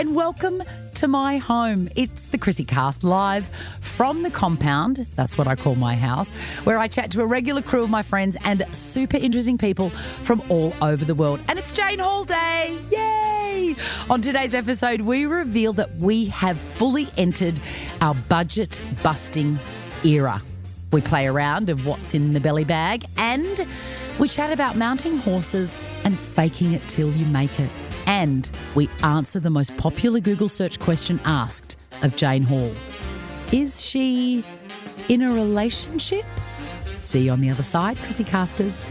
and welcome to my home. It's the ChrissieCast live from the compound, that's what I call my house, where I chat to a regular crew of my friends and super interesting people from all over the world. And it's Jane Hall Day. Yay! On today's episode, we reveal that we have fully entered our budget-busting era. We play a round of what's in the belly bag and we chat about mounting horses and faking it till you make it. And we answer the most popular Google search question asked of Jane Hall. Is she in a relationship? See you on the other side, ChrissieCasters.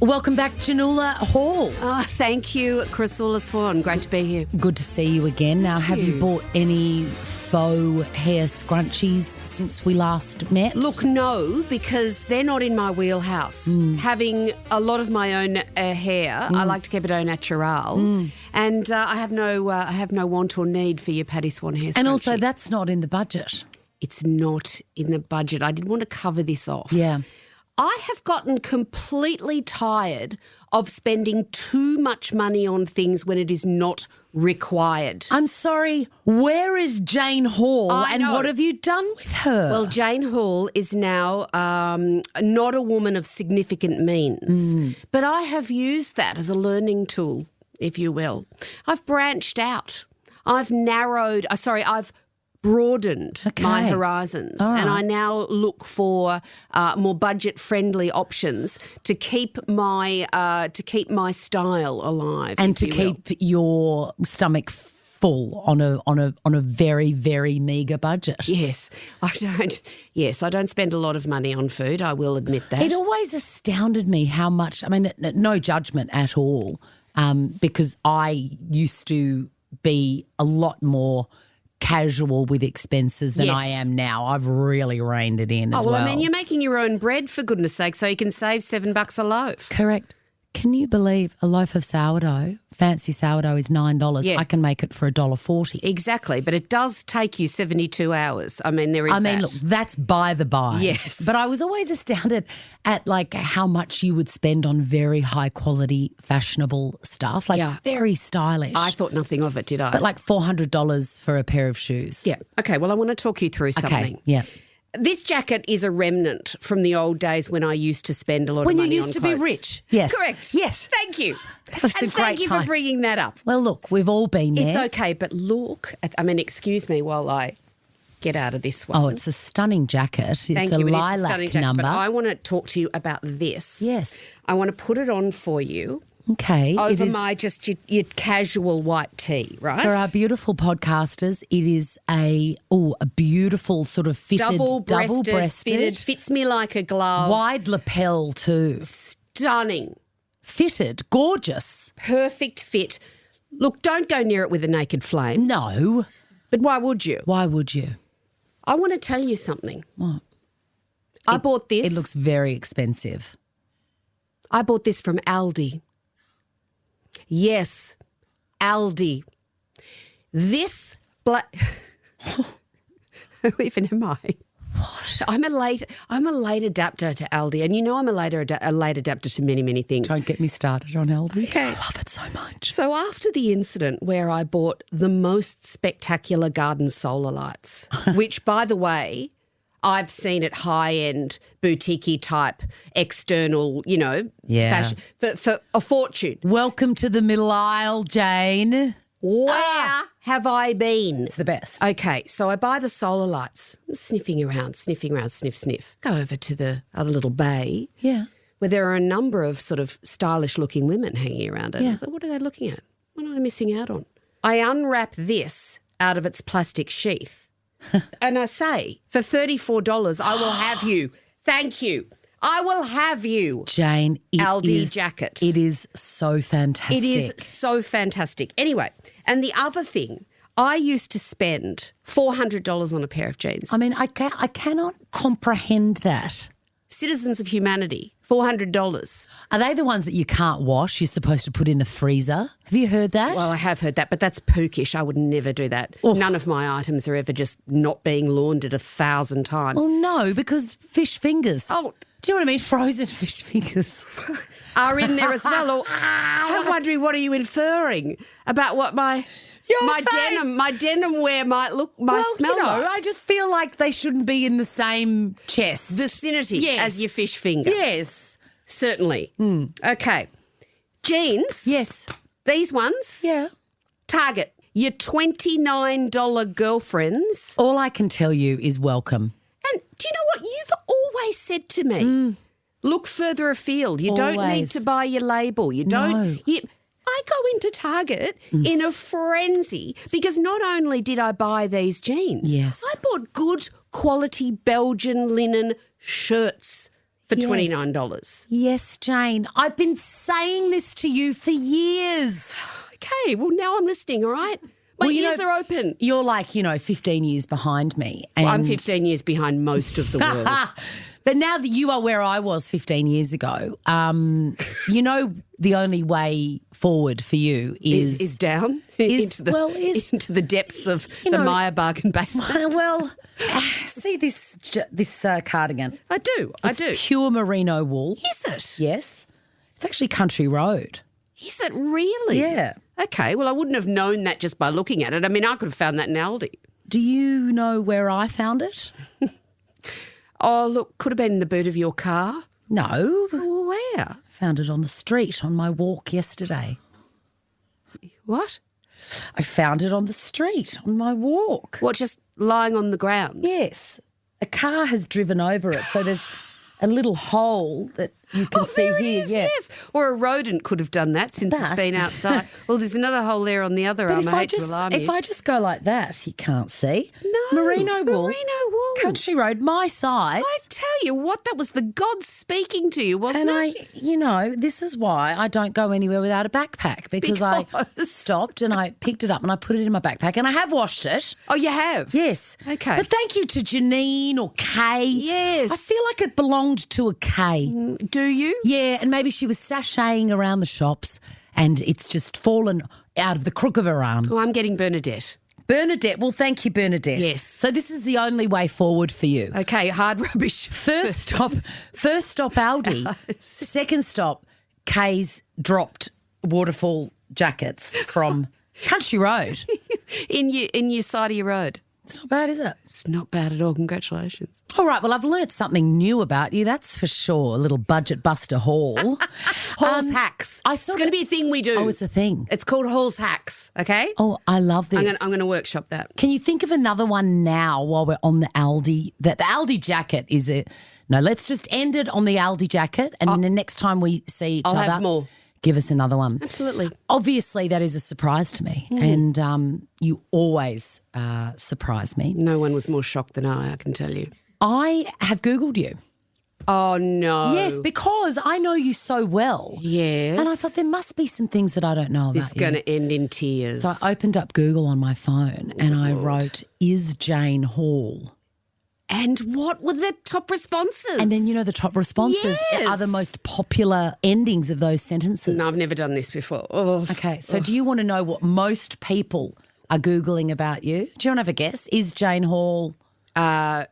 Welcome back, Janula Hall. Oh, thank you, Chrissie Swan. Great to be here. Good to see you again. Now, have you bought any faux hair scrunchies since we last met? Look, no, because they're not in my wheelhouse. Having a lot of my own hair, I like to keep it au natural, and I have no want or need for your Paddy Swan hair scrunchie. And also, that's not in the budget. It's not in the budget. I did want to cover this off. Yeah. I have gotten completely tired of spending too much money on things when it is not required. I'm sorry, where is Jane Hall I and know. what have you done with her? Well, Jane Hall is now not a woman of significant means, but I have used that as a learning tool, if you will. I've branched out. I've broadened my horizons, and I now look for more budget-friendly options to keep my style alive, and to keep your stomach full on a very, very meagre budget. Yes, I don't spend a lot of money on food. I will admit that. It always astounded me how much. I mean, no judgment at all, because I used to be a lot more casual with expenses than I am now. I've really reined it in as well. I mean, you're making your own bread, for goodness sake, so you can save $7 a loaf. Correct. Can you believe a loaf of sourdough, fancy sourdough, is $9? Yeah. I can make it for $1.40. Exactly, but it does take you 72 hours. I mean, there is that. Look, that's by the by. Yes. But I was always astounded at like how much you would spend on very high quality, fashionable stuff, very stylish. I thought nothing of it, did I? But like $400 for a pair of shoes. Yeah. Okay, well, I want to talk you through something. Okay, yeah. This jacket is a remnant from the old days when I used to spend a lot of money on When you used to be rich. Yes. Correct. Yes. Thank you. That was a and great thank you time. for bringing that up. Well, look, we've all been there. It's okay, but look, excuse me while I get out of this one. Oh, it's a stunning jacket. It's Thank a you. It is lilac a stunning jacket, number. but I want to talk to you about this. Yes. I want to put it on for you. Okay. Over my your casual white tee, right? For our beautiful podcasters, it is a beautiful sort of fitted, double-breasted, fits me like a glove. wide lapel too. Stunning. Fitted, gorgeous. Perfect fit. Look, don't go near it with a naked flame. No. But why would you? Why would you? I want to tell you something. What? I bought this. It looks very expensive. I bought this from Aldi. Yes, Aldi. This black. Who even am I? What? I'm a late adapter to Aldi, and you know I'm a late adapter to many, many things. Don't get me started on Aldi. Okay. I love it so much. So after the incident where I bought the most spectacular garden solar lights, which, by the way, I've seen at high-end boutique-y type external, fashion for a fortune. Welcome to the middle aisle, Jane. Where have I been? It's the best. Okay, so I buy the solar lights. I'm sniffing around, sniff, sniff. Go over to the other little bay. Yeah. Where there are a number of sort of stylish-looking women hanging around it. Yeah. What are they looking at? What am I missing out on? I unwrap this out of its plastic sheath. And I say, for $34, I will have you. Thank you. I will have you. Jane, Aldi jacket. It is so fantastic. It is so fantastic. Anyway, and the other thing, I used to spend $400 on a pair of jeans. I mean, I cannot comprehend that. Citizens of Humanity, $400. Are they the ones that you can't wash? You're supposed to put in the freezer? Have you heard that? Well, I have heard that, but that's pookish. I would never do that. Oh. None of my items are ever just not being laundered 1,000 times. Well, no, because fish fingers. Oh, Do you know what I mean? Frozen fish fingers. Are in there as well. Or, I'm wondering, what are you inferring about what my denim wear might smell like? I just feel like they shouldn't be in the same chest. Vicinity as your fish finger. Yes. Certainly. Okay. Jeans. Yes. These ones. Yeah. Target. Your $29 girlfriends. All I can tell you is welcome. And do you know what? You've always said to me, look further afield. You don't need Always. to buy your label. You don't. No. I go into Target in a frenzy because not only did I buy these jeans, Yes. I bought good quality Belgian linen shirts for Yes. $29. Yes, Jane. I've been saying this to you for years. Okay, well, now I'm listening, all right? My ears are open. You're like, 15 years behind me. Well, I'm and- 15 years behind most of the world. But now that you are where I was 15 years ago, the only way forward for you is down into the depths of the Maya bargain basement. Well, see this cardigan. I do. Pure merino wool. Is it? Yes. It's actually Country Road. Is it really? Yeah. Okay, well, I wouldn't have known that just by looking at it. I mean, I could have found that in Aldi. Do you know where I found it? Oh, look, could have been in the boot of your car. No. Well, where? Found it on the street on my walk yesterday. What? I found it on the street on my walk. What, just lying on the ground? Yes. A car has driven over it, so there's a little hole that you can see there it here. is, Yeah. yes. Or a rodent could have done that since it's That. been outside. Well, there's another hole there on the other But arm. I hate to alarm if you. I just go like that, you can't see. No, Merino wool. merino wool. Country Road, my size. I tell you what, that was the gods speaking to you, wasn't And it? this is why I don't go anywhere without a backpack because I stopped and I picked it up and I put it in my backpack and I have washed it. Oh, you have? Yes. Okay. But thank you to Janine or Kay. Yes. I feel like it belonged to a Kay. Do you? Yeah, and maybe she was sashaying around the shops and it's just fallen out of the crook of her arm. Oh, I'm getting Bernadette. Bernadette, well, thank you, Bernadette. Yes. So this is the only way forward for you. Okay, hard rubbish. First stop Aldi. Second stop, Kay's dropped waterfall jackets from Country Road. in your side of your road. It's not bad, is it? It's not bad at all. Congratulations. All right, well, I've learnt something new about you, that's for sure. A little budget buster haul. Halls hacks. It's going to be a thing we do. Oh, it's a thing. It's called Halls hacks, okay? Oh, I love this. I'm going to workshop that. Can you think of another one now while we're on the Aldi? The Aldi jacket is it? No, let's just end it on the Aldi jacket and then the next time we see each I'll other, have more. give us another one. Absolutely. Obviously, that is a surprise to me and you always surprise me. No one was more shocked than I can tell you. I have Googled you. Oh, no. Yes, because I know you so well. Yes. And I thought there must be some things that I don't know about This is going to end in tears. So I opened up Google on my phone and I wrote, is Jane Hall? And what were the top responses? And then, the top responses Yes. are the most popular endings of those sentences. No, I've never done this before. Oh. Okay, so do you want to know what most people are Googling about you? Do you want to have a guess? Is Jane Hall a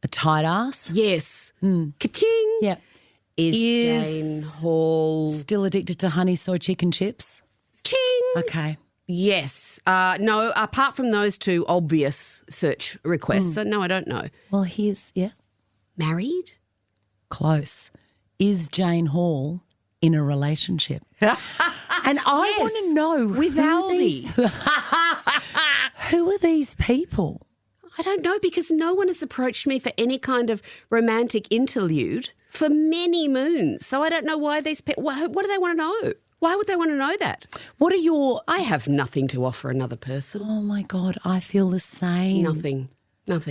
tight ass? Yes. Ka-ching. Yeah. Is Jane Hall still addicted to honey soy chicken chips? ching? Okay. Yes. No, apart from those two obvious search requests. So, no, I don't know. Well, Married? close. Is Jane Hall in a relationship? And I want to know with Aldi. Who are these people? I don't know because no one has approached me for any kind of romantic interlude for many moons. So I don't know why these people, what do they want to know? Why would they want to know that? What are your... I have nothing to offer another person. Oh, my God, I feel the same. Nothing.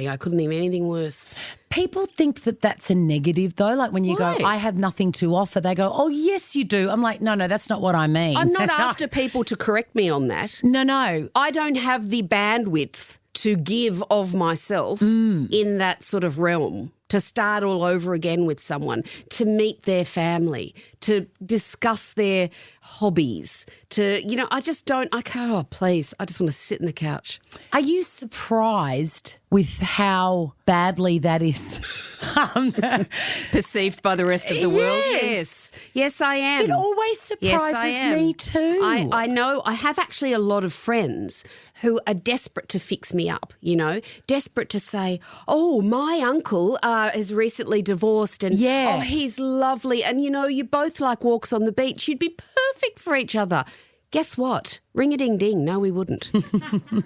I couldn't think of anything worse. People think that that's a negative, though. Like when you Why? go, I have nothing to offer, they go, oh, yes, you do. I'm like, no, that's not what I mean. I'm not after people to correct me on that. No. I don't have the bandwidth to give of myself in that sort of realm, to start all over again with someone, to meet their family, to discuss their hobbies, I just don't, oh, please, I just want to sit on the couch. Are you surprised with how badly that is perceived by the rest of the world. Yes, I am. It always surprises me too. I know. I have actually a lot of friends who are desperate to fix me up, desperate to say, oh, my uncle has recently divorced and, oh, he's lovely. And, you both like walks on the beach. You'd be perfect for each other. Guess what? Ring-a-ding-ding. No, we wouldn't.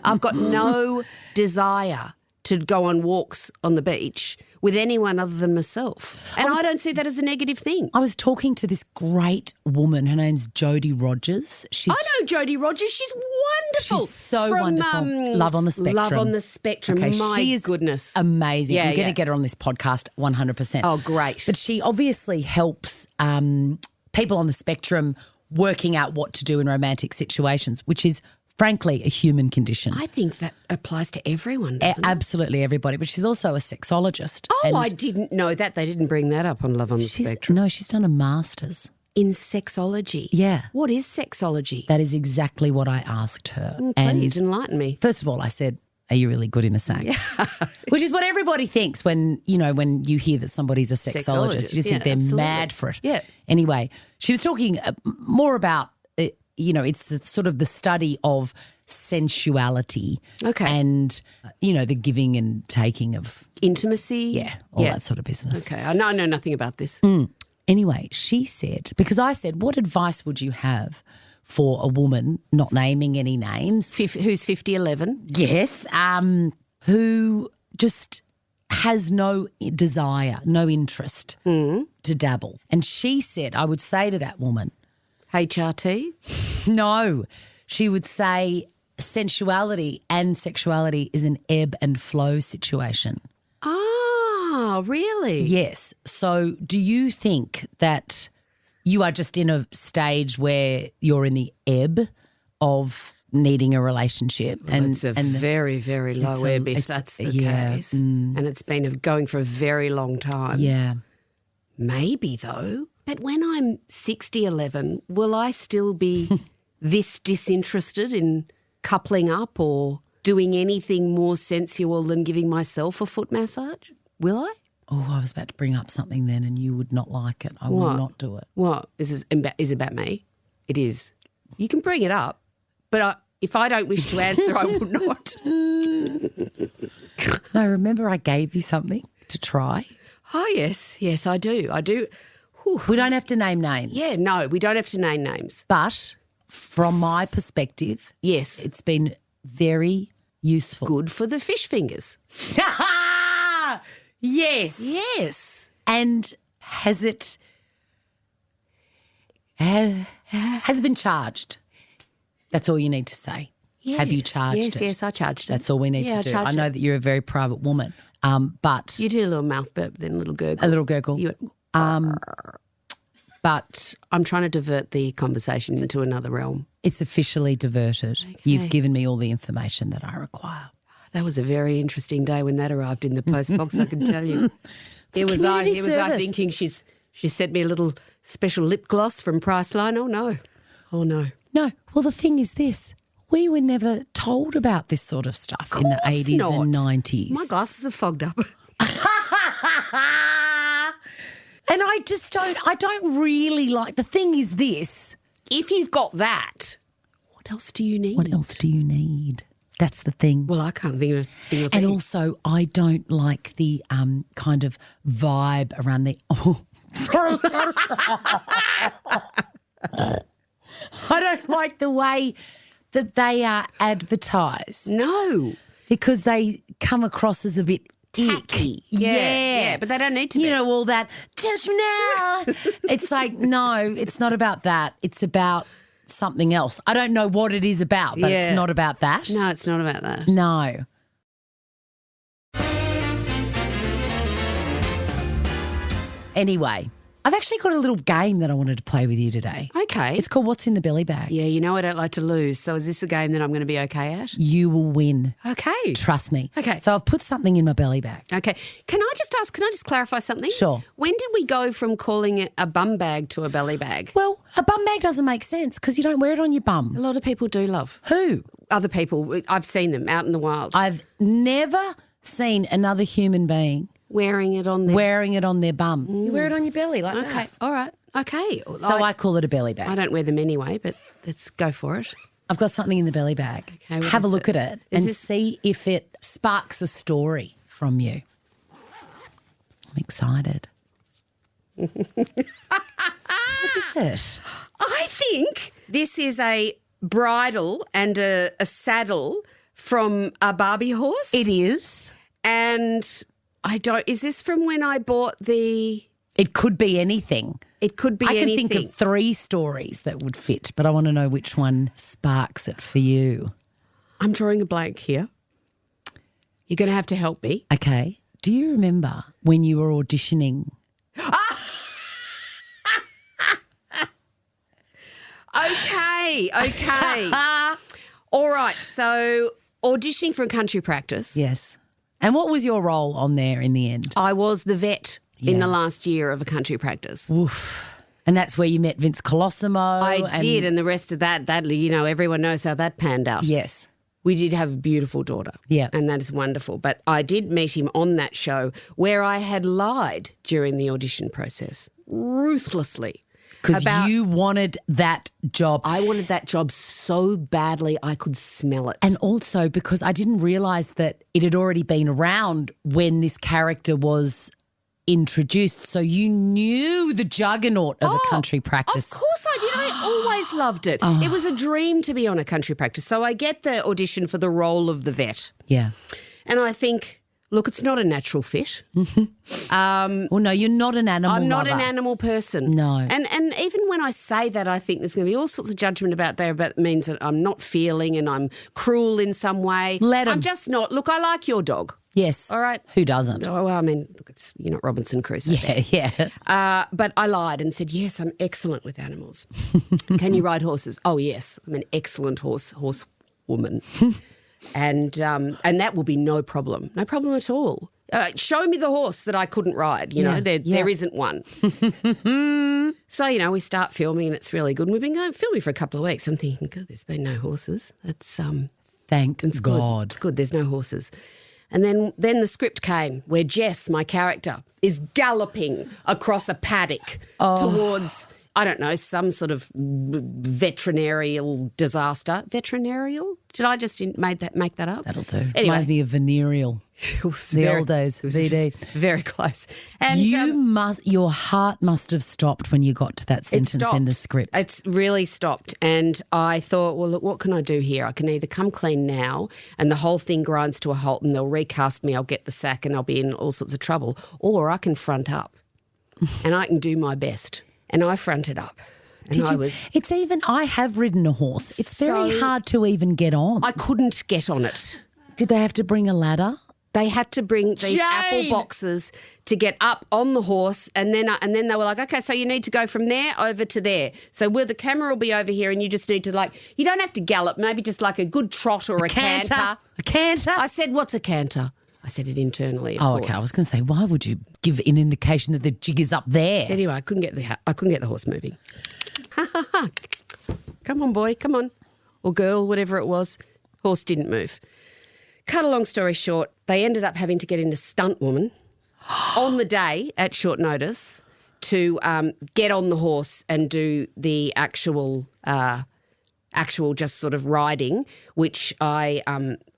I've got no desire to go on walks on the beach with anyone other than myself. And I don't see that as a negative thing. I was talking to this great woman. Her name's Jodie Rogers. I know Jodie Rogers. She's wonderful. She's so wonderful. Love on the Spectrum. Love on the Spectrum. Okay, My she is goodness. amazing. I'm going to get her on this podcast 100%. Oh, great. But she obviously helps people on the spectrum working out what to do in romantic situations, which is frankly a human condition. I think that applies to everyone, doesn't it? Absolutely everybody. But she's also a sexologist. Oh, I didn't know that. They didn't bring that up on Love on the Spectrum. No, she's done a master's. In sexology? Yeah. What is sexology? That is exactly what I asked her. Please enlighten me. First of all, I said, are you really good in the sack? Yeah. Which is what everybody thinks when you hear that somebody's a sexologist. You just think they're mad for it. Yeah. Anyway, she was talking more about, it's sort of the study of sensuality. Okay. And, the giving and taking of intimacy. Yeah, all that sort of business. Okay. I know nothing about this. Anyway, she said, because I said, what advice would you have for a woman, not naming any names? Who's 50-11? Yes. Who just has no desire, no interest to dabble. And she said, I would say to that woman, HRT? No. She would say sensuality and sexuality is an ebb and flow situation. Oh, really? Yes. So do you think that you are just in a stage where you're in the ebb of needing a relationship? Well, it's a very, very low ebb if that's the case. And it's been going for a very long time. Yeah. Maybe though. But when I'm 60-11, will I still be this disinterested in coupling up or doing anything more sensual than giving myself a foot massage? Will I? Oh, I was about to bring up something then and you would not like it. I will not do it. What? Is it about me? It is. You can bring it up, but if I don't wish to answer, I will not. No, remember I gave you something to try? Oh, yes. Yes, I do. Whew. We don't have to name names. Yeah, no, we don't have to name names. But from my perspective, yes, it's been very useful. Good for the fish fingers. Yes. Yes. And has it been charged? That's all you need to say. Yes. Have you charged it? Yes, I charged it. That's all we need to do. I know that you're a very private woman, but you did a little mouth burp, then a little gurgle. A little gurgle. But I'm trying to divert the conversation into another realm. It's officially diverted. Okay. You've given me all the information that I require. That was a very interesting day when that arrived in the post box, I can tell you. Here was I thinking she sent me a little special lip gloss from Priceline. Oh, no. Oh, no. No. Well, the thing is this. We were never told about this sort of stuff in the 80s and 90s. My glasses are fogged up. And I don't really like, the thing is this. If you've got that, what else do you need? What else do you need? That's the thing. Well, I can't think of a single thing. And also, I don't like the kind of vibe around the... I don't like the way that they are advertised. No. Because they come across as a bit tacky. Yeah, but they don't need to be. You know, all that, touch me now. It's like, no, it's not about that. It's about something else. I don't know what it is about, but it's not about that. No, it's not about that. No. Anyway, I've actually got a little game that I wanted to play with you today. Okay. It's called What's in the Belly Bag. Yeah, you know I don't like to lose. So is this a game that I'm going to be okay at? You will win. Okay. Trust me. Okay. So I've put something in my belly bag. Okay. Can I just clarify something? Sure. When did we go from calling it a bum bag to a belly bag? Well, a bum bag doesn't make sense because you don't wear it on your bum. A lot of people do, love. Who? Other people. I've seen them out in the wild. I've never seen another human being Wearing it on their... wearing it on their bum. You wear it on your belly like that. Okay, all right. Okay. So I call it a belly bag. I don't wear them anyway, but let's go for it. I've got something in the belly bag. Okay, what Have a is look it? at it Is and this- see if it sparks a story from you. I'm excited. What is it? I think this is a bridle and a saddle from a Barbie horse. It is. And I don't... Is this from when I bought the... It could be anything. It could be I can anything. think of 3 stories that would fit, but I want to know which one sparks it for you. I'm drawing a blank here. You're going to have to help me. Okay. Do you remember when you were auditioning? Okay. All right. So auditioning for Country Practice. Yes. And what was your role on there in the end? I was the vet in Yeah. the last year of a Country Practice. Oof. And that's where you met Vince Colosimo. I did, and the rest of that, everyone knows how that panned out. Yes. We did have a beautiful daughter. Yeah. And that is wonderful. But I did meet him on that show where I had lied during the audition process ruthlessly. Because you wanted that job. I wanted that job so badly I could smell it. And also because I didn't realise that it had already been around when this character was introduced. So you knew the juggernaut of a Country Practice. Of course I did. I always loved it. It was a dream to be on a Country Practice. So I get the audition for the role of the vet. Yeah. And I think, look, it's not a natural fit. Well, no, you're not an animal I'm not lover. an animal person. No. And even when I say that, I think there's going to be all sorts of judgment about there, but it means that I'm not feeling and I'm cruel in some way. Let 'em. I'm just not. Look, I like your dog. Yes. All right. Who doesn't? Oh, well, I mean, look, you're not Robinson Crusoe. Yeah. But I lied and said, yes, I'm excellent with animals. Can you ride horses? Oh, yes, I'm an excellent horsewoman. And that will be no problem at all. Show me the horse that I couldn't ride. There isn't one. So, we start filming and it's really good. And we've been filming for a couple of weeks. I'm thinking, God, there's been no horses. That's Thank it's God. Good. It's good. There's no horses. And then the script came where Jess, my character, is galloping across a paddock towards, I don't know, some sort of veterinarial disaster. Veterinarial? Did I just make that up? That'll do. Anyway. Reminds me of venereal. The old days, VD. Very close. And Your heart must have stopped when you got to that sentence in the script. It's really stopped. And I thought, well, look, what can I do here? I can either come clean now and the whole thing grinds to a halt and they'll recast me, I'll get the sack and I'll be in all sorts of trouble, or I can front up and I can do my best. And I fronted up. And I have ridden a horse. It's very So- hard to even get on. I couldn't get on it. Did they have to bring a ladder? They had to bring these Jane! apple boxes to get up on the horse, and then they were like, okay, so you need to go from there over to there. So the camera will be over here, and you just need to you don't have to gallop, maybe just like a good trot or a canter. A canter? I said, what's a canter? I said it internally. Of course. Okay. I was going to say, why would you give an indication that the jig is up there? Anyway, I couldn't get the horse moving. Come on, boy, come on, or girl, whatever it was. Horse didn't move. Cut a long story short, they ended up having to get in a stunt woman on the day at short notice to get on the horse and do the actual just sort of riding, which I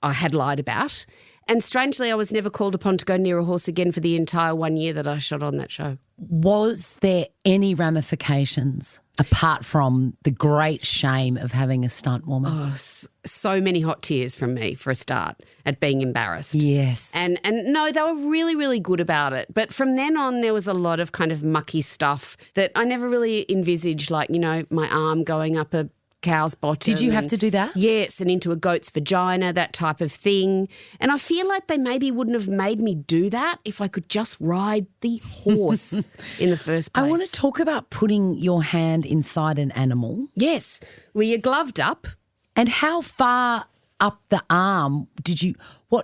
had lied about. And strangely, I was never called upon to go near a horse again for the entire 1 year that I shot on that show. Was there any ramifications apart from the great shame of having a stunt woman? Oh, so many hot tears from me for a start at being embarrassed. Yes. And no, they were really, really good about it. But from then on, there was a lot of kind of mucky stuff that I never really envisaged, like, my arm going up a cow's bottom. Did you have to do that? Yes, and into a goat's vagina, that type of thing. And I feel like they maybe wouldn't have made me do that if I could just ride the horse in the first place. I want to talk about putting your hand inside an animal. Yes. Were you gloved up? And how far up the arm did you,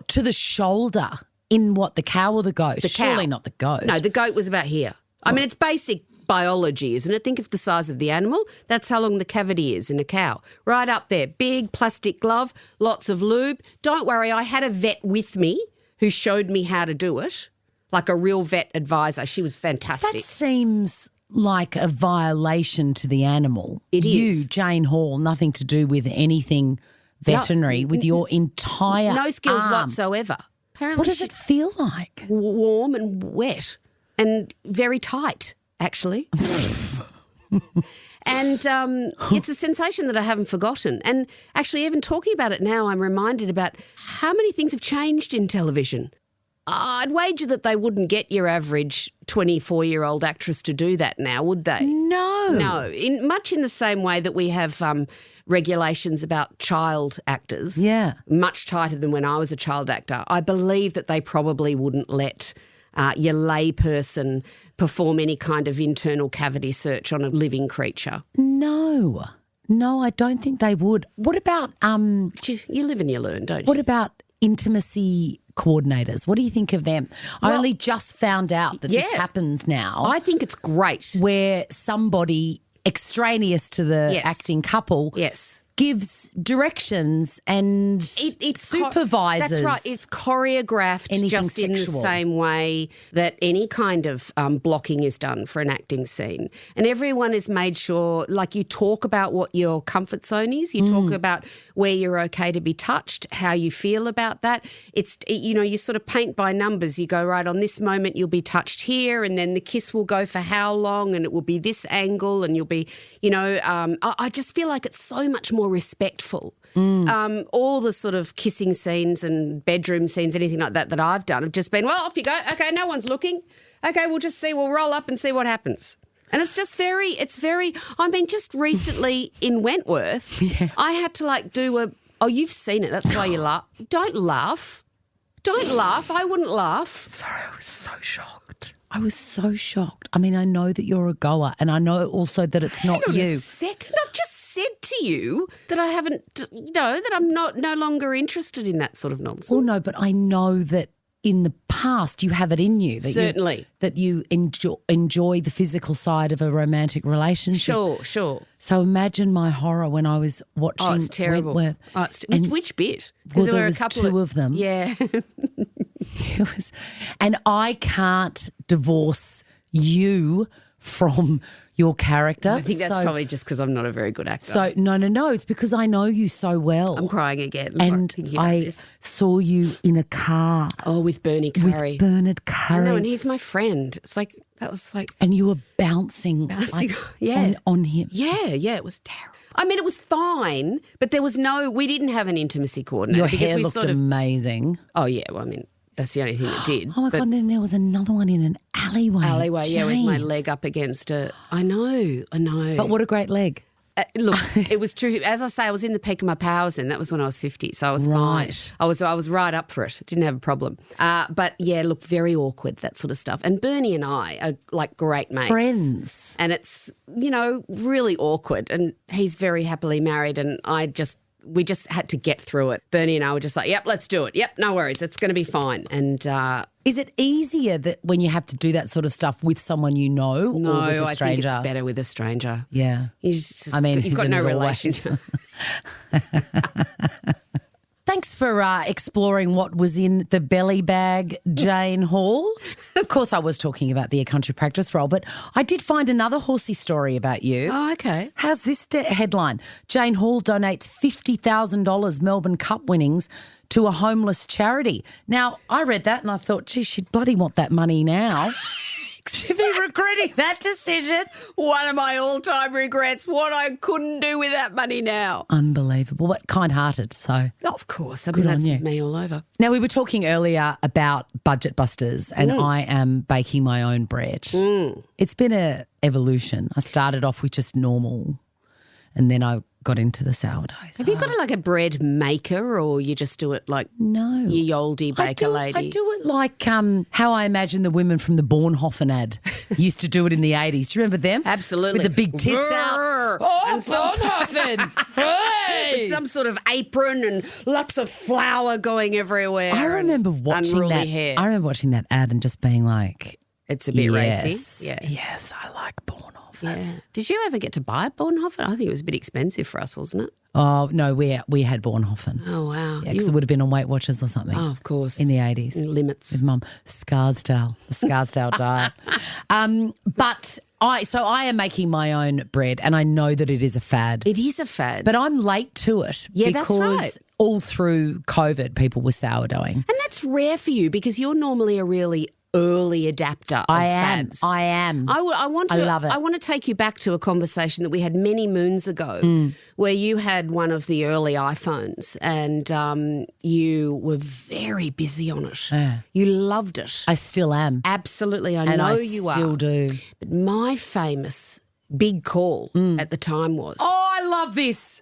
to the shoulder in the cow or the goat? The cow. Surely not the goat. No, the goat was about here. I mean, it's basic biology, isn't it? Think of the size of the animal. That's how long the cavity is in a cow. Right up there. Big plastic glove, lots of lube. Don't worry, I had a vet with me who showed me how to do it, like a real vet advisor. She was fantastic. That seems like a violation to the animal. It is. You, Jane Hall, nothing to do with anything veterinary, with your entire no skills arm. whatsoever. Apparently, What does it feel like? warm and wet and very tight, actually. And it's a sensation that I haven't forgotten. And actually, even talking about it now, I'm reminded about how many things have changed in television. I'd wager that they wouldn't get your average 24-year-old actress to do that now, would they? No. No. Much in the same way that we have regulations about child actors. Yeah. Much tighter than when I was a child actor. I believe that they probably wouldn't let your layperson perform any kind of internal cavity search on a living creature. No, I don't think they would. What about You live and you learn, don't you? what about intimacy coordinators? What do you think of them? I only just found out that this happens now. I think it's great. Where somebody extraneous to the acting couple gives directions and it supervises. That's right. It's choreographed just in the same way that any kind of blocking is done for an acting scene. And everyone is made sure, like you talk about what your comfort zone is. You talk about where you're okay to be touched, how you feel about that. It's, you sort of paint by numbers. You go, right, on this moment you'll be touched here, and then the kiss will go for how long, and it will be this angle, and you'll be, I just feel like it's so much more respectful. All the sort of kissing scenes and bedroom scenes, anything like that I've done have just been, well, off you go. Okay, no one's looking. Okay, we'll just see. We'll roll up and see what happens. And it's just just recently in Wentworth, I had to do you've seen it. That's why you laugh. Don't laugh. Don't laugh. I wouldn't laugh. Sorry, I was so shocked. I mean, I know that you're a goer, and I know also that it's not Hang on you. a second. I've just said to you that I haven't, that I'm no longer interested in that sort of nonsense. Well, no, but I know that in the past you have it in you. Certainly. That you enjoy the physical side of a romantic relationship. Sure. So imagine my horror when I was watching it's terrible. Wentworth. Which bit? Well, there were was a couple two of them. Yeah. And I can't divorce you from your character. I think that's probably just because I'm not a very good actor. So no. It's because I know you so well. I'm crying again. And I saw you in a car. Oh, with Bernie Curry. With Bernard Curry. I know, and he's my friend. It's like, that was like. And you were bouncing on him. Yeah, it was terrible. I mean, it was fine, but we didn't have an intimacy coordinator. Your hair looked amazing. Oh, yeah, well, I mean, that's the only thing that did. Oh, my God, and then there was another one in an alleyway. Yeah, with my leg up against a. I know. But what a great leg. Look, it was true. As I say, I was in the peak of my powers then. That was when I was 50, so I was fine. I was right up for it. Didn't have a problem. But, yeah, look, very awkward, that sort of stuff. And Bernie and I are like great mates. Friends. And it's, really awkward. And he's very happily married, and we just had to get through it. Bernie and I were just like, yep, let's do it. Yep, no worries. It's going to be fine. And is it easier that when you have to do that sort of stuff with someone you know or with a stranger? I think it's better with a stranger. Yeah. You've got no relationship. Thanks for exploring what was in the BellyBag, Jane Hall. Of course, I was talking about the country practice role, but I did find another horsey story about you. Oh, okay. How's this headline? Jane Hall donates $50,000 Melbourne Cup winnings to a homeless charity. Now, I read that and I thought, gee, she'd bloody want that money now. She'd be regretting that decision. One of my all-time regrets, what I couldn't do with that money now. Unbelievable. But kind-hearted, so. Of course. I mean, that's me all over. Now, we were talking earlier about budget busters, and I am baking my own bread. It's been an evolution. I started off with just normal, and then I got into the sourdough. Have you got a bread maker, or you just do it like your oldie baker lady? I do it like how I imagine the women from the Bornhofen ad used to do it in the 80s. Do you remember them? Absolutely. With the big tits out. Oh, and Bornhofen. Hey! With some sort of apron and lots of flour going everywhere. I remember watching that. Hair. I remember watching that ad and just being like, it's a bit racy. Yeah. Yes, I like Bornhofen. Yeah. Did you ever get to buy a Bornhofen? I think it was a bit expensive for us, wasn't it? Oh, no, we had Bornhofen. Oh, wow. Yeah, because it would have been on Weight Watchers or something. Oh, of course. In the 80s. Limits. With Mum. Scarsdale. The Scarsdale diet. But I am making my own bread and I know that it is a fad. It is a fad. But I'm late to it. Yeah, that's right. Because all through COVID, people were sourdoughing. And that's rare for you because you're normally a really early adapter of fads. I am. I love it. I want to take you back to a conversation that we had many moons ago where you had one of the early iPhones and you were very busy on it. Yeah. You loved it. I still am. Absolutely. I And know I you are. still do. But my famous big call at the time was, Oh, I love this.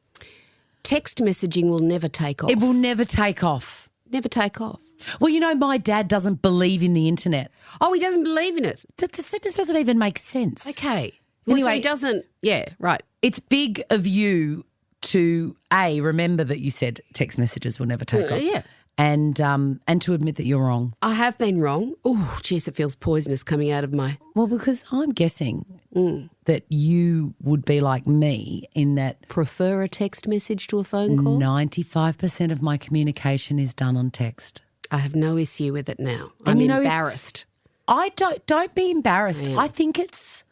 text messaging will never take off. It will never take off. never take off. Well, you know, my dad doesn't believe in the internet. Oh, he doesn't believe in it. The sentence doesn't even make sense. Okay. Well, so Anyway- he doesn't. Yeah, right. It's big of you to, remember that you said text messages will never take off. Yeah. And to admit that you're wrong. I have been wrong. Oh, geez, it feels poisonous coming out of my... Well, because I'm guessing that you would be like me in that Prefer a text message to a phone call? 95% of my communication is done on text. I have no issue with it now. I'm you know, if- embarrassed. I don't be embarrassed. Yeah. I think it's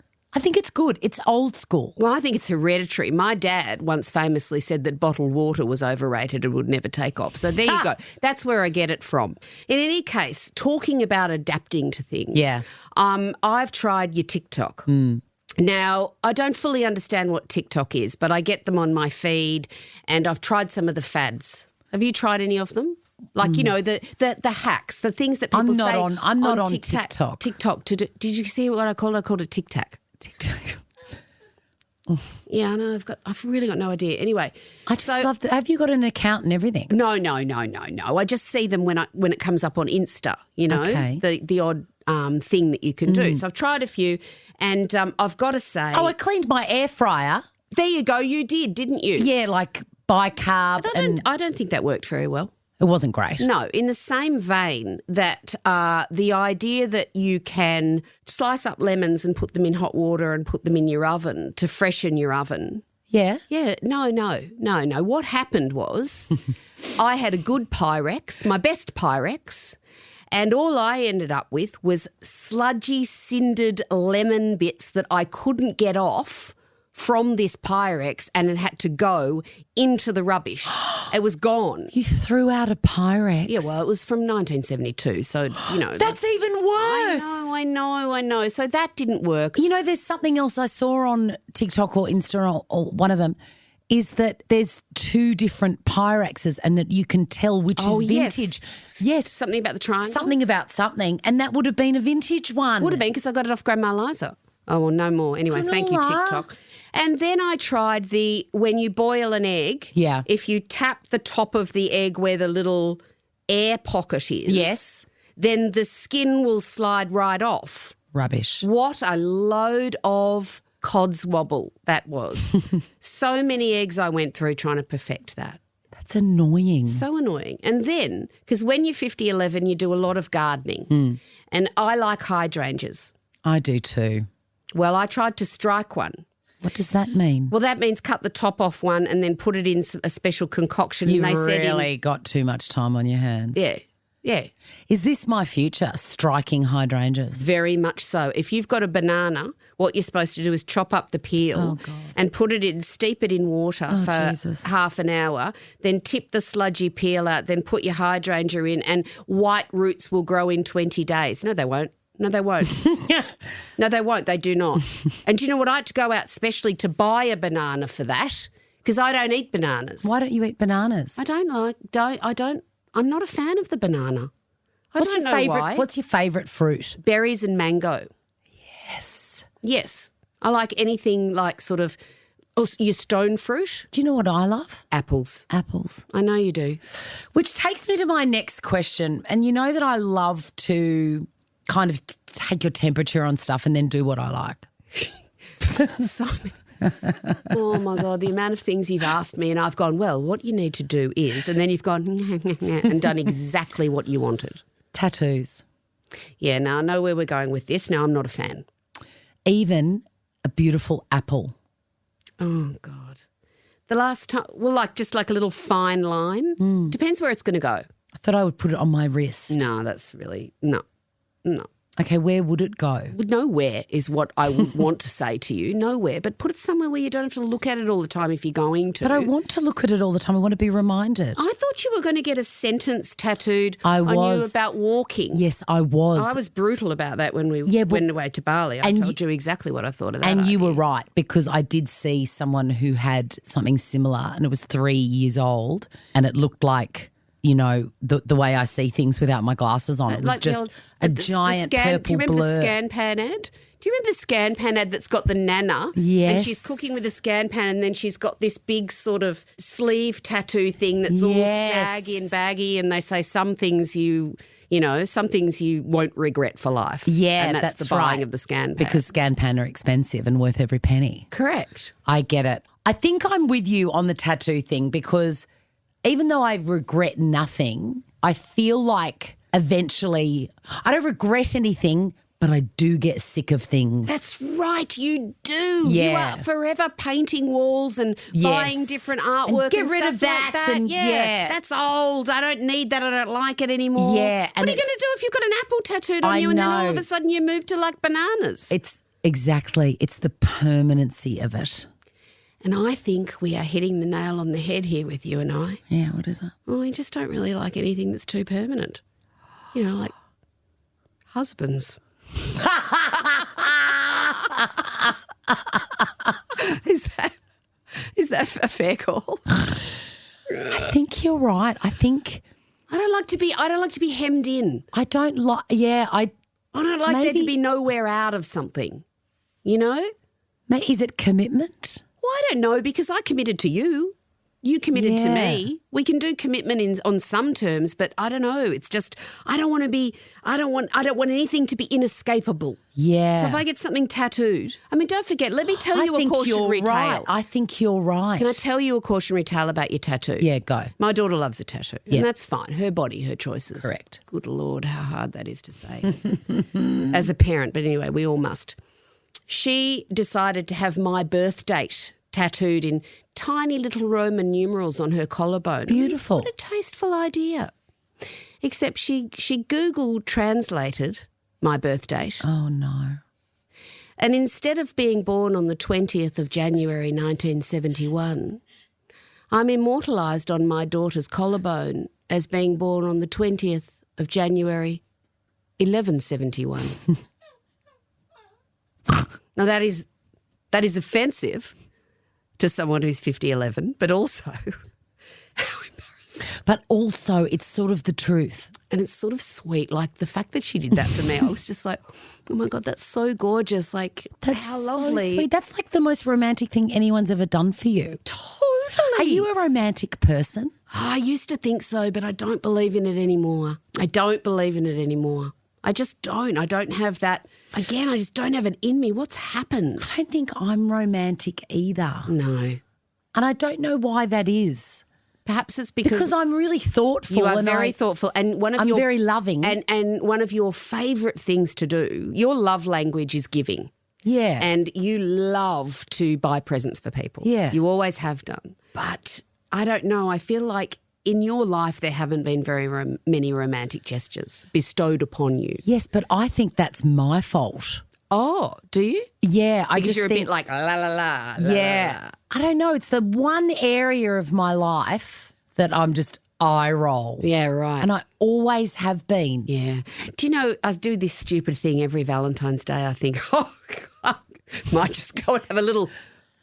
good. It's old school. Well, I think it's hereditary. My dad once famously said that bottled water was overrated and would never take off. So there you go. That's where I get it from. In any case, talking about adapting to things. Yeah. I've tried your TikTok. Now, I don't fully understand what TikTok is, but I get them on my feed and I've tried some of the fads. Have you tried any of them? Like, you know, the hacks, the things that people say. I'm not on TikTok. TikTok. Did you see what I called it? I called it TikTok. TikTok. Yeah, I know. I've really got no idea. Anyway, I just love that. Have you got an account and everything? No. I just see them when it comes up on Insta. You know, Okay. the odd thing that you can do. So I've tried a few, and I've got to say, Oh, I cleaned my air fryer. there you go. You did, didn't you? Yeah, like bicarb, and I don't think that worked very well. it wasn't great. No, in the same vein that the idea that you can slice up lemons and put them in hot water and put them in your oven to freshen your oven. Yeah. Yeah, no. What happened was I had a good Pyrex, my best Pyrex, and all I ended up with was sludgy, cindered lemon bits that I couldn't get off from this Pyrex, and it had to go into the rubbish. It was gone. You threw out a Pyrex. Yeah, well, it was from 1972, so it's, you know. That's even worse. I know. So that didn't work. You know, there's something else I saw on TikTok or Insta or one of them is that there's two different Pyrexes and that you can tell which is vintage. Yes. Something about the triangle? Something about something. And that would have been a vintage one. Would have been because I got it off Grandma Liza. Oh, well, no more. Anyway, thank you, Granola. TikTok. And then I tried when you boil an egg, Yeah. if you tap the top of the egg where the little air pocket is, Yes. then the skin will slide right off. Rubbish. What a load of codswobble that was. So many eggs I went through trying to perfect that. That's annoying. So annoying. And then, because when you're 50-11, you do a lot of gardening. And I like hydrangeas. I do too. Well, I tried to strike one. What does that mean? Well, that means cut the top off one and then put it in a special concoction. You've and they really got too much time on your hands. Yeah, Is this my future, striking hydrangeas? very much so. If you've got a banana, what you're supposed to do is chop up the peel and put it in, steep it in water for Jesus. half an hour, then tip the sludgy peel out, then put your hydrangea in, and white roots will grow in 20 days. No, they won't. No, they won't. No, they won't. They do not. And do you know what? I had to go out specially to buy a banana for that because I don't eat bananas. Why don't you eat bananas? I'm not a fan of the banana. What's your favourite? Why. What's your favourite fruit? Berries and mango. Yes. Yes. I like anything like sort of your stone fruit. Do you know what I love? Apples. Apples. I know you do. Which takes me to my next question. And you know that I love to kind of take your temperature on stuff and then do what I like. So oh, my God, the amount of things you've asked me and I've gone, well, what you need to do is, and then you've gone and done exactly what you wanted. Tattoos. Yeah, now I know where we're going with this. Now I'm not a fan. Even a beautiful apple. Oh, God. The last time, well, just like a little fine line. Depends where it's going to go. I thought I would put it on my wrist. No, that's really, no. Okay, where would it go? Nowhere is what I would want to say to you. Nowhere. But put it somewhere where you don't have to look at it all the time if you're going to. But I want to look at it all the time. I want to be reminded. I thought you were going to get a sentence tattooed I on was. you about walking. Yes, I was. I was brutal about that when we went away to Bali. I told you exactly what I thought of that. And you idea. were right, because I did see someone who had something similar, and it was 3 years old, and it looked like, you know, the way I see things without my glasses on. It was like just a giant purple Do you remember blur. the Scan Pan ad? Do you remember the Scan Pan ad that's got the nana? Yes. And she's cooking with a Scan Pan, and then she's got this big sort of sleeve tattoo thing that's all saggy and baggy, and they say some things you won't regret for life. Yeah, and that's the buying of the Scan Pan. Because Scan Pan are expensive and worth every penny. Correct. I get it. I think I'm with you on the tattoo thing, because even though I regret nothing, I feel like eventually I don't regret anything, but I do get sick of things. That's right, you do. Yeah. You are forever painting walls and buying different artwork And get rid stuff of that. Like that. And that's old. I don't need that. I don't like it anymore. Yeah, What and are you going to do if you've got an apple tattooed on I you and then all know. of a sudden you move to like bananas? It's the permanency of it. And I think we are hitting the nail on the head here with you and I. Yeah, what is it? Well, we just don't really like anything that's too permanent. You know, like husbands. Is that a fair call? I think you're right. I don't like to be hemmed in. I don't like. I don't like there to be nowhere out of something. You know? Is it commitment? Well, I don't know, because I committed to you. You committed to me. We can do commitment on some terms, but I don't know. It's just I don't want anything to be inescapable. Yeah. So if I get something tattooed, I mean, don't forget, let me tell you a cautionary tale. Right. I think you're right. Can I tell you a cautionary tale about your tattoo? Yeah, go. My daughter loves a tattoo, and that's fine. Her body, her choices. Correct. Good Lord, how hard that is to say as a parent. But anyway, we all must. She decided to have my birth date tattooed in tiny little Roman numerals on her collarbone. Beautiful. What a tasteful idea. Except she Google translated my birth date. Oh, no. And instead of being born on the 20th of January 1971, I'm immortalised on my daughter's collarbone as being born on the 20th of January 1171. Now, that is offensive to someone who's 5011, but also how embarrassing. But also, it's sort of the truth. And it's sort of sweet. Like the fact that she did that for me, I was just like, oh my God, that's so gorgeous. Like, That's how lovely. so sweet. That's like the most romantic thing anyone's ever done for you. Totally. Are you a romantic person? I used to think so, but I don't believe in it anymore. I just don't. I don't have that. Again, I just don't have it in me. What's happened? I don't think I'm romantic either. No. And I don't know why that is. Perhaps it's Because I'm really thoughtful. you are and very thoughtful. And I'm very loving. And one of your favourite things to do, your love language is giving. Yeah. And you love to buy presents for people. Yeah. You always have done. But I don't know. I feel like in your life there haven't been very many romantic gestures bestowed upon you. Yes, but I think that's my fault. Oh, do you? Yeah. Because you're a bit like la la la. Yeah. I don't know. It's the one area of my life that I'm just eye roll. Yeah, right. And I always have been. Yeah. Do you know, I do this stupid thing every Valentine's Day. I think, oh, God, might just go and have a little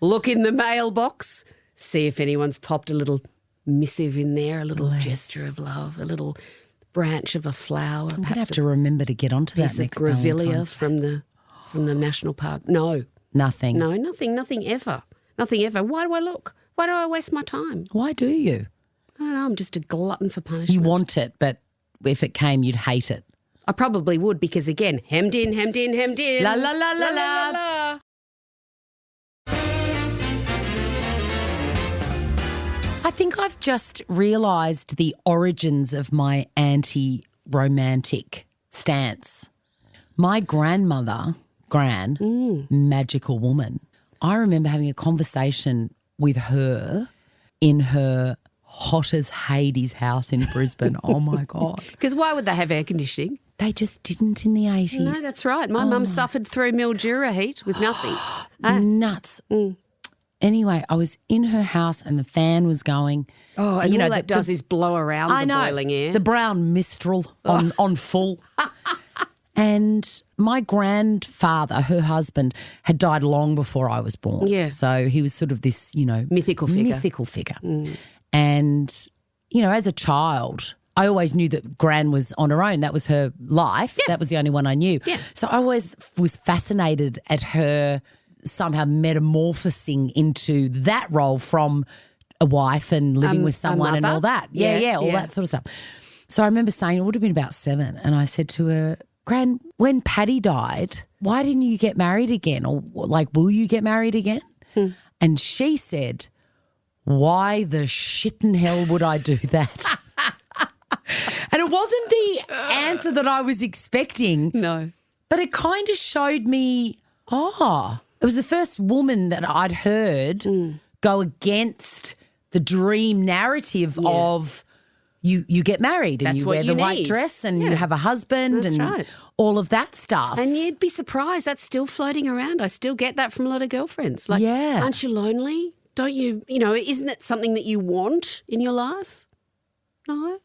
look in the mailbox, see if anyone's popped a little missive in there, a little gesture of love, a little branch of a flower. I'm going to have to remember to get onto that piece of next grevillea Valentine's. from the national park. No. Nothing. No, nothing ever. Nothing ever. Why do I look? Why do I waste my time? Why do you? I don't know. I'm just a glutton for punishment. You want it, but if it came, you'd hate it. I probably would because, again, hemmed in. La, la, la, la, la. I think I've just realised the origins of my anti-romantic stance. My grandmother, magical woman, I remember having a conversation with her in her hot as Hades house in Brisbane. Oh, my God. Because why would they have air conditioning? They just didn't in the 80s. No, that's right. My mum suffered through Mildura heat with nothing. Nuts. Anyway, I was in her house and the fan was going. Oh, and all that does is blow around the boiling air. The brown Mistral on full. And my grandfather, her husband, had died long before I was born. Yeah. So he was sort of this, mythical figure. And, as a child, I always knew that Gran was on her own. That was her life. Yeah. That was the only one I knew. Yeah. So I always was fascinated at her somehow metamorphosing into that role from a wife and living with someone and all that. Yeah, all that sort of stuff. So I remember saying, it would have been about 7, and I said to her, Gran, when Paddy died, why didn't you get married again? Or will you get married again? And she said, why the shit in hell would I do that? And it wasn't the answer that I was expecting. No. But it kind of showed me, it was the first woman that I'd heard go against the dream narrative of you get married and you wear the white dress and you have a husband all of that stuff. And you'd be surprised that's still floating around. I still get that from a lot of girlfriends. Like, aren't you lonely? Don't you, isn't it something that you want in your life? No.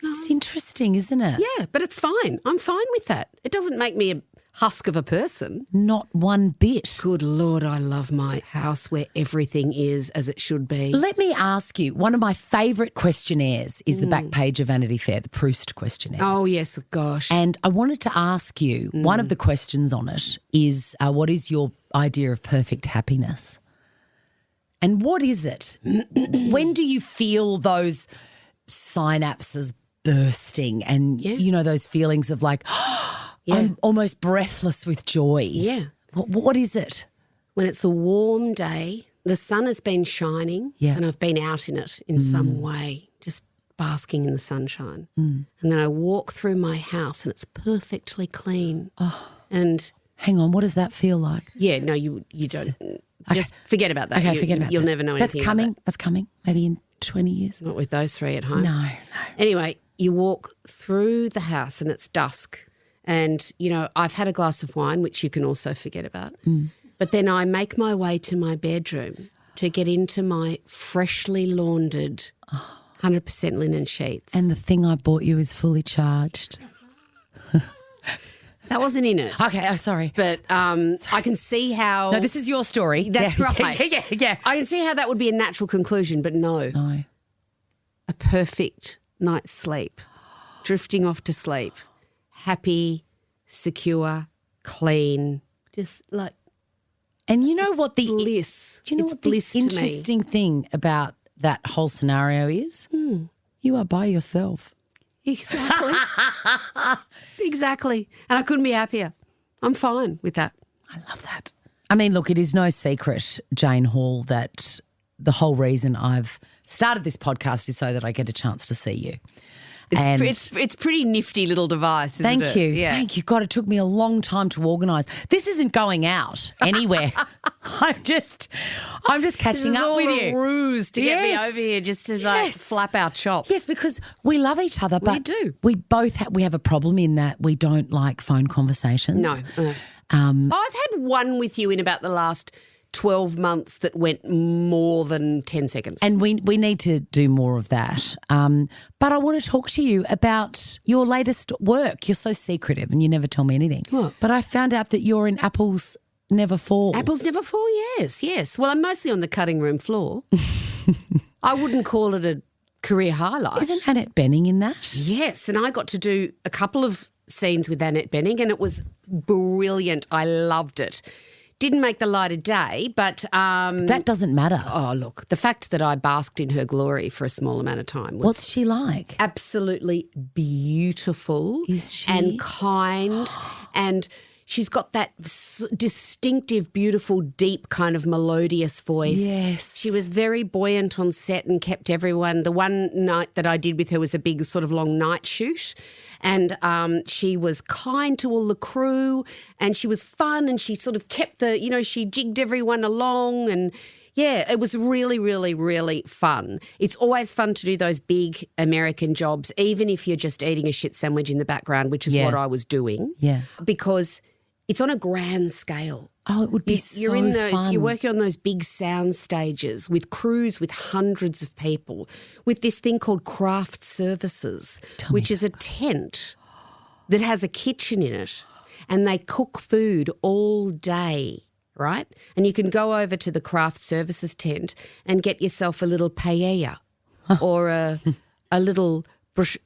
It's interesting, isn't it? Yeah, but it's fine. I'm fine with that. It doesn't make me a husk of a person. Not one bit. Good Lord, I love my house where everything is as it should be. Let me ask you, one of my favourite questionnaires is the back page of Vanity Fair, the Proust questionnaire. Oh, yes, gosh. And I wanted to ask you, one of the questions on it is, what is your idea of perfect happiness? And what is it? When do you feel those synapses bursting and, those feelings of like, I'm almost breathless with joy? Yeah. What is it? When it's a warm day, the sun has been shining and I've been out in it in some way, just basking in the sunshine. And then I walk through my house and it's perfectly clean. And hang on, what does that feel like? Yeah, no, you don't. Just forget about that. Okay, forget about that. You'll never know anything about that. That's coming. Maybe in 20 years. Not with those 3 at home. No. Anyway, you walk through the house and it's dusk. And, I've had a glass of wine, which you can also forget about. But then I make my way to my bedroom to get into my freshly laundered 100% linen sheets. And the thing I bought you is fully charged. That wasn't in it. Okay, sorry. But I can see how... No, this is your story. That's right. Yeah. I can see how that would be a natural conclusion, but no. A perfect night's sleep, drifting off to sleep, happy, secure, clean, just like... And you know what the... bliss. Do you know it's what the interesting thing about that whole scenario is? You are by yourself. Exactly. Exactly. And I couldn't be happier. I'm fine with that. I love that. I mean, look, it is no secret, Jane Hall, that the whole reason I've started this podcast is so that I get a chance to see you. It's pretty nifty little device, isn't it? Thank you. Yeah. Thank you. God, it took me a long time to organise. This isn't going out anywhere. I'm just catching up with you. This is all a ruse to get me over here just to flap our chops. Yes, because we love each other, but we do. We both have a problem in that we don't like phone conversations. No. I've had one with you in about the last 12 months that went more than 10 seconds. And we need to do more of that. But I want to talk to you about your latest work. You're so secretive and you never tell me anything. What? But I found out that you're in Apples Never Fall. Apples Never Fall, yes. Well, I'm mostly on the cutting room floor. I wouldn't call it a career highlight. Isn't Annette Bening in that? Yes, and I got to do a couple of scenes with Annette Bening and it was brilliant. I loved it. Didn't make the light of day, but... that doesn't matter. Oh, look, the fact that I basked in her glory for a small amount of time was... What's she like? Absolutely beautiful. Is she? And kind. And she's got that distinctive, beautiful, deep kind of melodious voice. Yes. She was very buoyant on set and kept everyone... The one night that I did with her was a big sort of long night shoot And she was kind to all the crew, and she was fun, and she sort of kept she jigged everyone along, and yeah, it was really, really, really fun. It's always fun to do those big American jobs, even if you're just eating a shit sandwich in the background, which is what I was doing. Yeah. Because it's on a grand scale. Oh, it would be You're in those, fun. You're working on those big sound stages with crews with hundreds of people with this thing called craft services, which is a tent that has a kitchen in it, and they cook food all day. Right? And you can go over to the craft services tent and get yourself a little paella or a little bruschetta.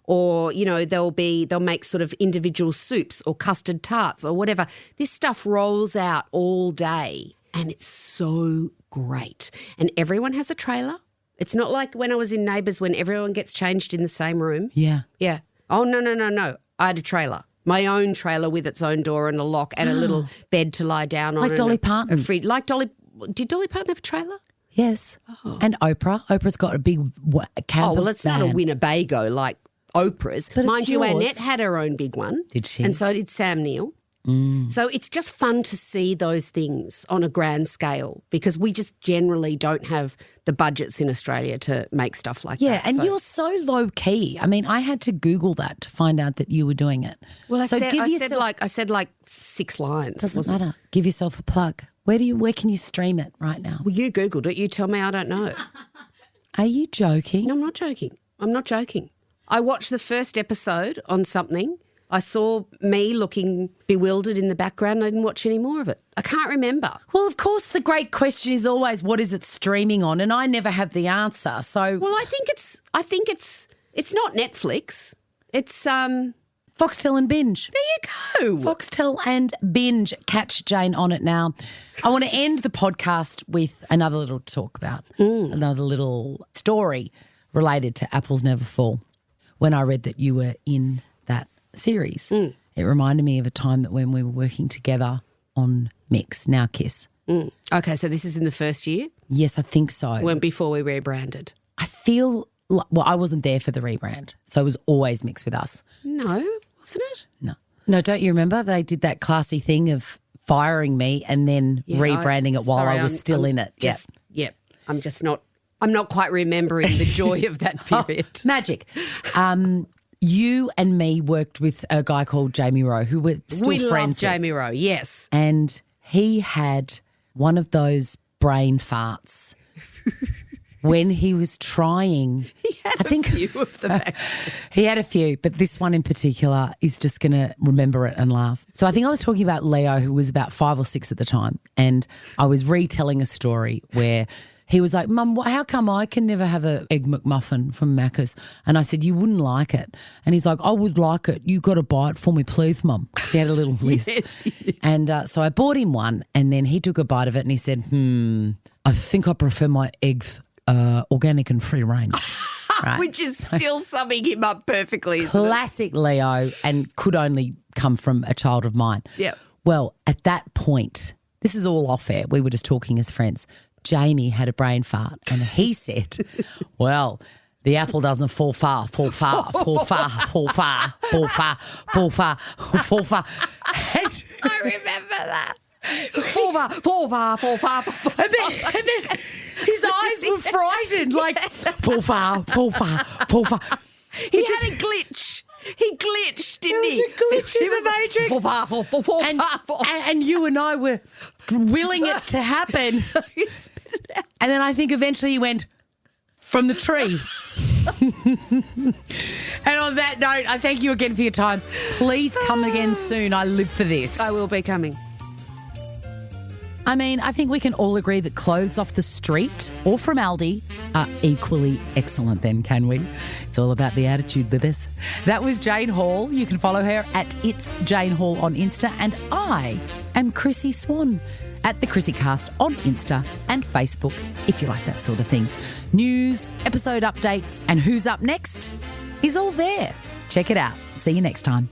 Or, they'll make sort of individual soups or custard tarts or whatever. This stuff rolls out all day, and it's so great. And everyone has a trailer. It's not like when I was in Neighbours when everyone gets changed in the same room. Yeah. Yeah. Oh, no. I had a trailer. My own trailer with its own door and a lock and a little bed to lie down on. Like Dolly Parton. Did Dolly Parton have a trailer? Yes. Oh. And Oprah. Oprah's got a big camper well, it's not a Winnebago like Oprah's. But mind it's you, yours. Annette had her own big one. Did she? And so did Sam Neill. So it's just fun to see those things on a grand scale because we just generally don't have the budgets in Australia to make stuff like that. Yeah, and you're so low key. I mean, I had to Google that to find out that you were doing it. Well, I said like 6 lines. Doesn't matter. Give yourself a plug. Where can you stream it right now? Well, you Googled it. You tell me I don't know. Are you joking? No, I'm not joking. I watched the first episode on something. I saw me looking bewildered in the background. I didn't watch any more of it. I can't remember. Well, of course, the great question is always what is it streaming on, and I never have the answer. So, well, I think it's not Netflix. It's Foxtel and Binge. There you go. Foxtel and Binge. Catch Jane on it now. I want to end the podcast with another little talk about another little story related to Apples Never Fall. When I read that you were in that series, it reminded me of a time that when we were working together on Mix, now Kiss. Okay, so this is in the first year? Yes, I think so. Before we rebranded. I feel I wasn't there for the rebrand, so it was always Mix with us. No, wasn't it? No, don't you remember they did that classy thing of firing me and then rebranding it while I was still in it? Yep. I'm not quite remembering the joy of that period. Magic. You and me worked with a guy called Jamie Rowe, who we're still friends with. We love Jamie Rowe, yes. And he had one of those brain farts when he was trying. He had a few of them, actually. He had a few, but this one in particular is just going to remember it and laugh. So I think I was talking about Leo, who was about 5 or 6 at the time, and I was retelling a story where he was like, Mum, how come I can never have an Egg McMuffin from Macca's? And I said, you wouldn't like it. And he's like, I would like it. You got to buy it for me, please, Mum. He had a little list. Yes. And so I bought him one, and then he took a bite of it and he said, I think I prefer my eggs organic and free range. Right? Which is still summing him up perfectly, isn't Classic Leo, and could only come from a child of mine. Yeah. Well, at that point, this is all off air. We were just talking as friends. Jamie had a brain fart and he said, well, the apple doesn't fall far, fall far, fall far, fall far, fall far, fall far, fall far. I remember that. Fall far, fall far, fall far, fall far. And then his eyes were frightened, like, fall far, fall far, fall far. He had a glitch. He glitched, didn't he? There was a glitch in the Matrix. Fall far, fall far, fall far. And you and I were willing it to happen. And then I think eventually he went from the tree. And on that note, I thank you again for your time. Please come again soon. I live for this. I will be coming. I mean, I think we can all agree that clothes off the street or from Aldi are equally excellent then, can we? It's all about the attitude, bibbies. That was Jane Hall. You can follow her at It's Jane Hall on Insta. And I am Chrissie Swan at the ChrissieCast on Insta and Facebook, if you like that sort of thing. News, episode updates, and who's up next is all there. Check it out. See you next time.